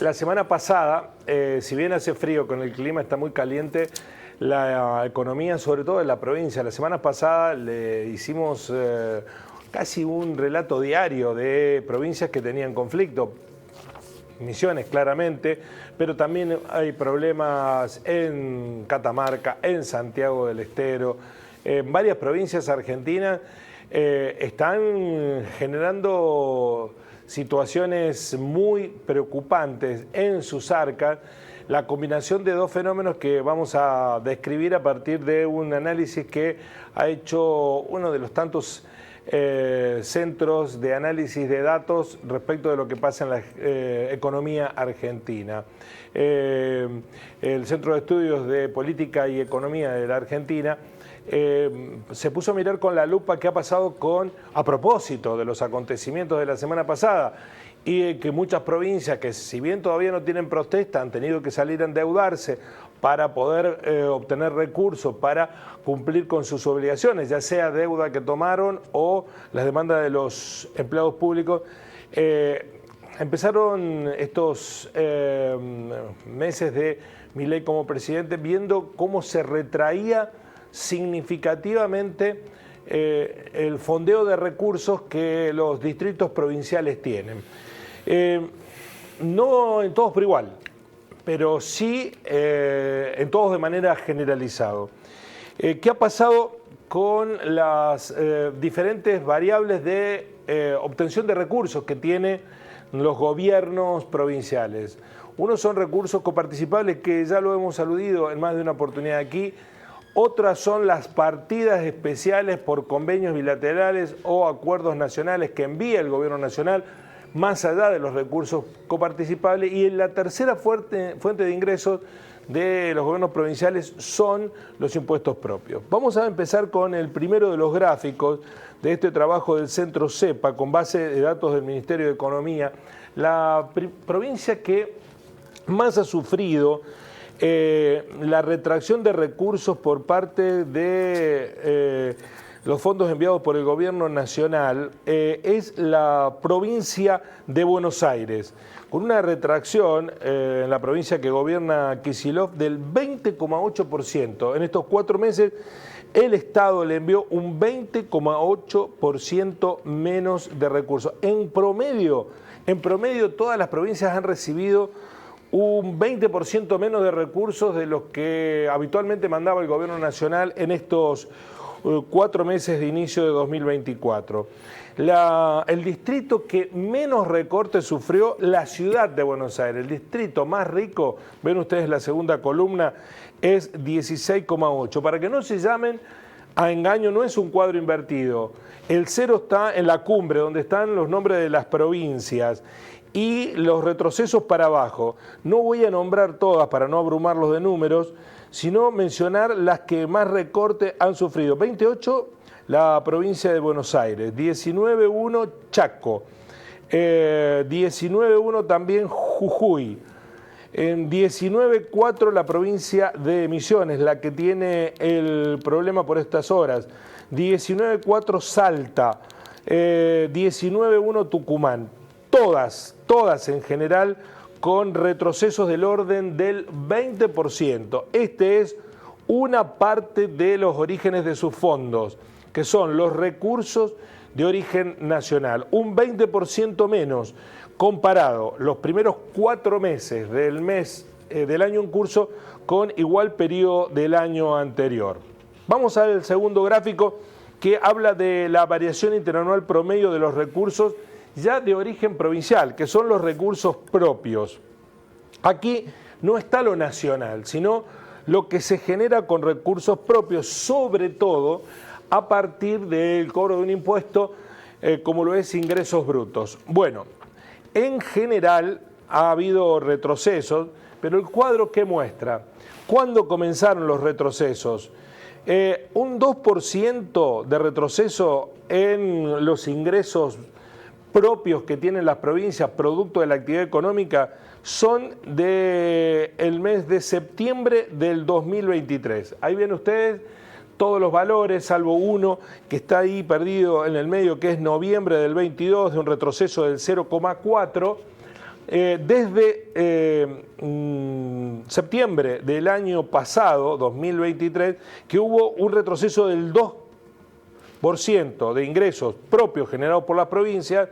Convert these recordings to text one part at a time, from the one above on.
La semana pasada, si bien hace frío, con el clima está muy caliente, la economía, sobre todo en la provincia, la semana pasada le hicimos casi un relato diario de provincias que tenían conflicto. Misiones claramente, pero también hay problemas en Catamarca, en Santiago del Estero, en varias provincias argentinas están generando situaciones muy preocupantes en sus arcas, la combinación de dos fenómenos que vamos a describir a partir de un análisis que ha hecho uno de los tantos centros de análisis de datos respecto de lo que pasa en la economía argentina. El Centro de Estudios de Política y Economía de la Argentina se puso a mirar con la lupa qué ha pasado a propósito de los acontecimientos de la semana pasada, y que muchas provincias que, si bien todavía no tienen protesta, han tenido que salir a endeudarse para poder obtener recursos para cumplir con sus obligaciones, ya sea deuda que tomaron o las demandas de los empleados públicos. Empezaron estos meses de Milei como presidente viendo cómo se retraía significativamente el fondeo de recursos que los distritos provinciales tienen. No en todos por igual, pero sí en todos de manera generalizada. ¿Qué ha pasado con las diferentes variables de obtención de recursos que tienen los gobiernos provinciales? Unos son recursos coparticipables, que ya lo hemos aludido en más de una oportunidad aquí. Otras son las partidas especiales por convenios bilaterales o acuerdos nacionales que envía el gobierno nacional, más allá de los recursos coparticipables. Y en la tercera fuente de ingresos de los gobiernos provinciales son los impuestos propios. Vamos a empezar con el primero de los gráficos de este trabajo del Centro CEPA, con base de datos del Ministerio de Economía. La provincia que más ha sufrido la retracción de recursos por parte de los fondos enviados por el gobierno nacional es la provincia de Buenos Aires, con una retracción en la provincia que gobierna Kicillof del 20,8%. En estos 4 meses el Estado le envió un 20,8% menos de recursos. En promedio todas las provincias han recibido un 20% menos de recursos de los que habitualmente mandaba el gobierno nacional en estos 4 meses de inicio de 2024. El distrito que menos recortes sufrió, la ciudad de Buenos Aires. El distrito más rico, ven ustedes la segunda columna, es 16,8. Para que no se llamen a engaño, no es un cuadro invertido. El cero está en la cumbre, donde están los nombres de las provincias, y los retrocesos para abajo. No voy a nombrar todas para no abrumarlos de números, sino mencionar las que más recorte han sufrido. 28, la provincia de Buenos Aires. 19,1, Chaco. 19,1 también Jujuy. En 19,4 la provincia de Misiones, la que tiene el problema por estas horas. 19,4 Salta. 19,1 Tucumán. Todas en general con retrocesos del orden del 20%. Este es una parte de los orígenes de sus fondos, que son los recursos de origen nacional. Un 20% menos comparado los primeros 4 meses del año en curso con igual periodo del año anterior. Vamos al segundo gráfico, que habla de la variación interanual promedio de los recursos ya de origen provincial, que son los recursos propios. Aquí no está lo nacional, sino lo que se genera con recursos propios, sobre todo a partir del cobro de un impuesto como lo es ingresos brutos. Bueno, en general ha habido retrocesos, pero el cuadro ¿qué muestra? ¿Cuándo comenzaron los retrocesos? Un 2% de retroceso en los ingresos propios que tienen las provincias producto de la actividad económica son del mes de septiembre del 2023. Ahí ven ustedes todos los valores, salvo uno que está ahí perdido en el medio, que es noviembre del 22, de un retroceso del 0,4. desde septiembre del año pasado, 2023, que hubo un retroceso del 2% de ingresos propios generados por las provincias,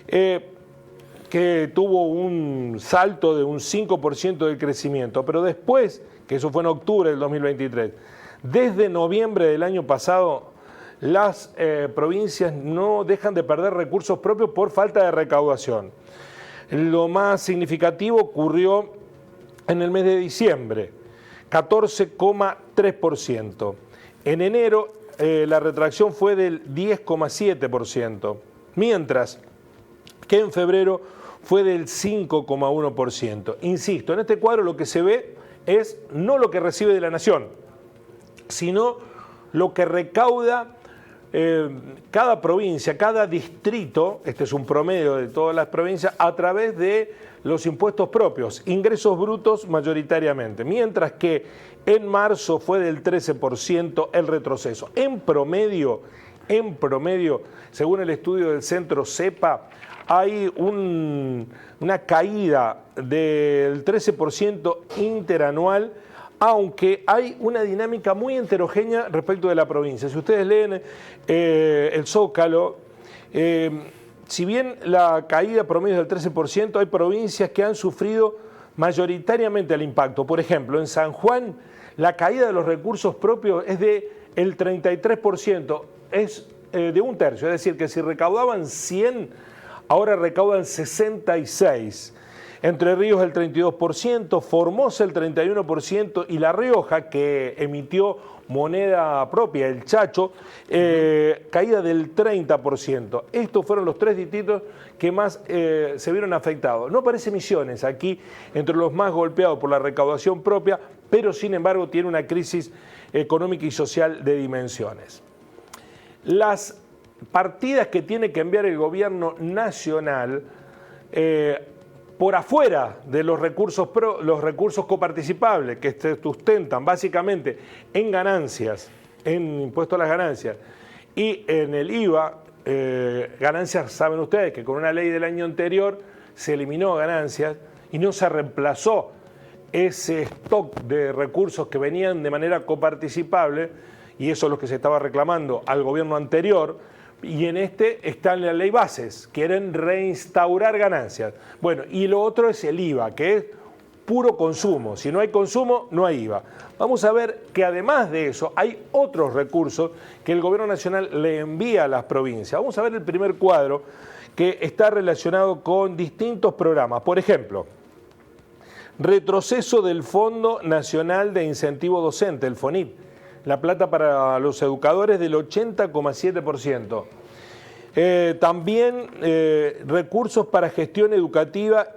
que tuvo un salto de un 5% de crecimiento, pero después, que eso fue en octubre del 2023, desde noviembre del año pasado, las provincias no dejan de perder recursos propios por falta de recaudación. Lo más significativo ocurrió en el mes de diciembre, 14,3%. En enero la retracción fue del 10,7%, mientras que en febrero fue del 5,1%. Insisto, en este cuadro lo que se ve es no lo que recibe de la nación, sino lo que recauda cada provincia, cada distrito, este es un promedio de todas las provincias, a través de los impuestos propios, ingresos brutos mayoritariamente, mientras que en marzo fue del 13% el retroceso. En promedio, según el estudio del Centro CEPA, hay una caída del 13% interanual, aunque hay una dinámica muy heterogénea respecto de la provincia. Si ustedes leen el Zócalo, si bien la caída promedio es del 13%, hay provincias que han sufrido mayoritariamente el impacto. Por ejemplo, en San Juan, la caída de los recursos propios es del 33%, es de un tercio, es decir, que si recaudaban 100, ahora recaudan 66. Entre Ríos el 32%, Formosa el 31% y La Rioja, que emitió moneda propia, el Chacho, caída del 30%. Estos fueron los tres distritos que más se vieron afectados. No aparece Misiones aquí entre los más golpeados por la recaudación propia, pero sin embargo tiene una crisis económica y social de dimensiones. Las partidas que tiene que enviar el gobierno nacional por afuera de los recursos coparticipables que se sustentan básicamente en ganancias, en impuesto a las ganancias y en el IVA, ganancias, saben ustedes que con una ley del año anterior se eliminó ganancias y no se reemplazó ese stock de recursos que venían de manera coparticipable, y eso es lo que se estaba reclamando al gobierno anterior. Y en este está en la ley bases, quieren reinstaurar ganancias. Bueno, y lo otro es el IVA, que es puro consumo. Si no hay consumo, no hay IVA. Vamos a ver que además de eso hay otros recursos que el gobierno nacional le envía a las provincias. Vamos a ver el primer cuadro que está relacionado con distintos programas. Por ejemplo, retroceso del Fondo Nacional de Incentivo Docente, el FONIT. La plata para los educadores del 80,7%. También recursos para gestión educativa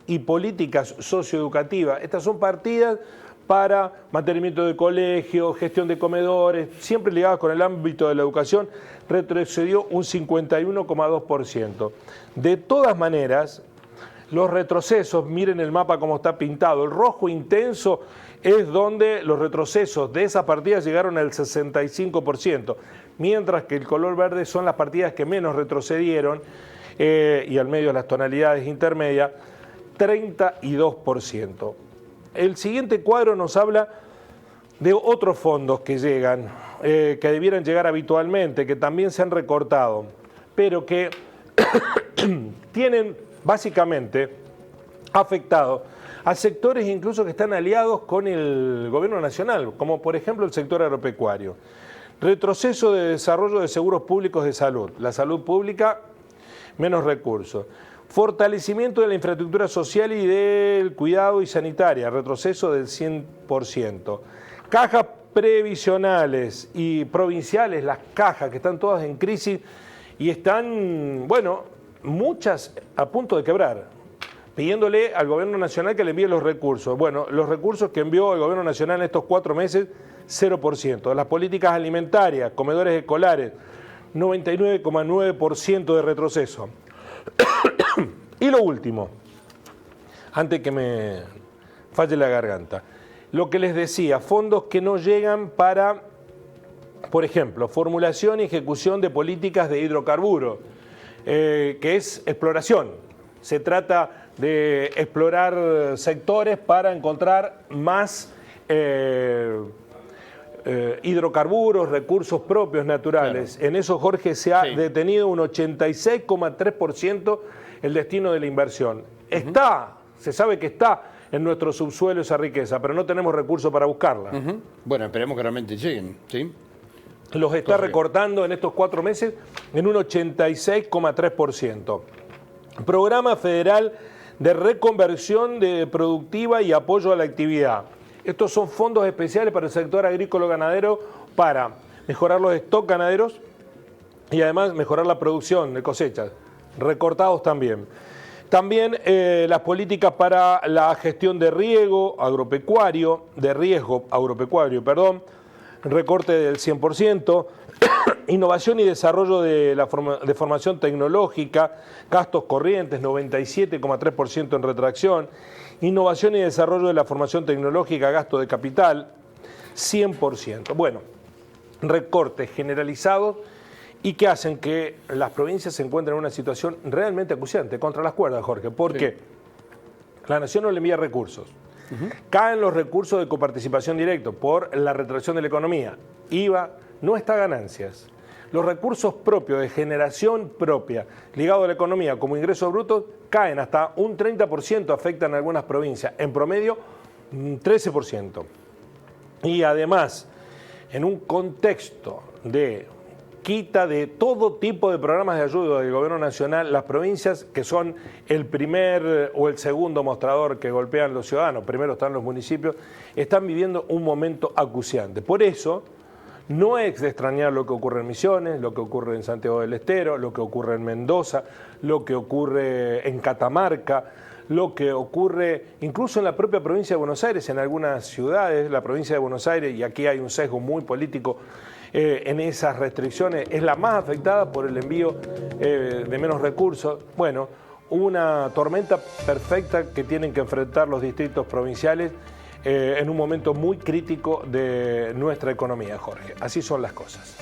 y políticas socioeducativas. Estas son partidas para mantenimiento de colegios, gestión de comedores, siempre ligadas con el ámbito de la educación, retrocedió un 51,2%. De todas maneras, los retrocesos, miren el mapa como está pintado, el rojo intenso es donde los retrocesos de esas partidas llegaron al 65%, mientras que el color verde son las partidas que menos retrocedieron, y al medio las tonalidades intermedias, 32%. El siguiente cuadro nos habla de otros fondos que llegan, que debieran llegar habitualmente, que también se han recortado, pero que tienen básicamente afectado a sectores incluso que están aliados con el gobierno nacional, como por ejemplo el sector agropecuario. Retroceso de desarrollo de seguros públicos de salud. La salud pública, menos recursos. Fortalecimiento de la infraestructura social y del cuidado y sanitaria, retroceso del 100%. Cajas previsionales y provinciales, las cajas que están todas en crisis y están, bueno, muchas a punto de quebrar, pidiéndole al gobierno nacional que le envíe los recursos. Bueno, los recursos que envió el gobierno nacional en estos 4 meses, 0%. Las políticas alimentarias, comedores escolares, 99,9% de retroceso. Y lo último, antes que me falle la garganta, lo que les decía, fondos que no llegan para, por ejemplo, formulación y ejecución de políticas de hidrocarburos, que es exploración. Se trata de explorar sectores para encontrar más hidrocarburos, recursos propios naturales. Claro. En eso, Jorge, se ha detenido un 86,3% el destino de la inversión. Se sabe que está en nuestro subsuelo esa riqueza, pero no tenemos recursos para buscarla. Bueno, esperemos que realmente lleguen, ¿sí? Los está recortando en estos 4 meses en un 86,3%. Programa Federal de Reconversión Productiva y Apoyo a la Actividad. Estos son fondos especiales para el sector agrícola ganadero para mejorar los stocks ganaderos y además mejorar la producción de cosechas, recortados también. También las políticas para la gestión de riesgo agropecuario, recorte del 100%, innovación y desarrollo de formación tecnológica, gastos corrientes, 97,3% en retracción, innovación y desarrollo de la formación tecnológica, gasto de capital, 100%. Bueno, recortes generalizados y que hacen que las provincias se encuentren en una situación realmente acuciante, contra las cuerdas, Jorge, porque la Nación no le envía recursos. Caen los recursos de coparticipación directa por la retracción de la economía. IVA no está ganancias. Los recursos propios, de generación propia, ligados a la economía como ingresos brutos, caen hasta un 30%, afectan a algunas provincias, en promedio 13%. Y además, en un contexto de quita de todo tipo de programas de ayuda del gobierno nacional, las provincias que son el primer o el segundo mostrador que golpean los ciudadanos, primero están los municipios, están viviendo un momento acuciante. Por eso, no es de extrañar lo que ocurre en Misiones, lo que ocurre en Santiago del Estero, lo que ocurre en Mendoza, lo que ocurre en Catamarca, lo que ocurre incluso en la propia provincia de Buenos Aires, en algunas ciudades, la provincia de Buenos Aires, y aquí hay un sesgo muy político en esas restricciones, es la más afectada por el envío de menos recursos. Bueno, una tormenta perfecta que tienen que enfrentar los distritos provinciales en un momento muy crítico de nuestra economía, Jorge. Así son las cosas.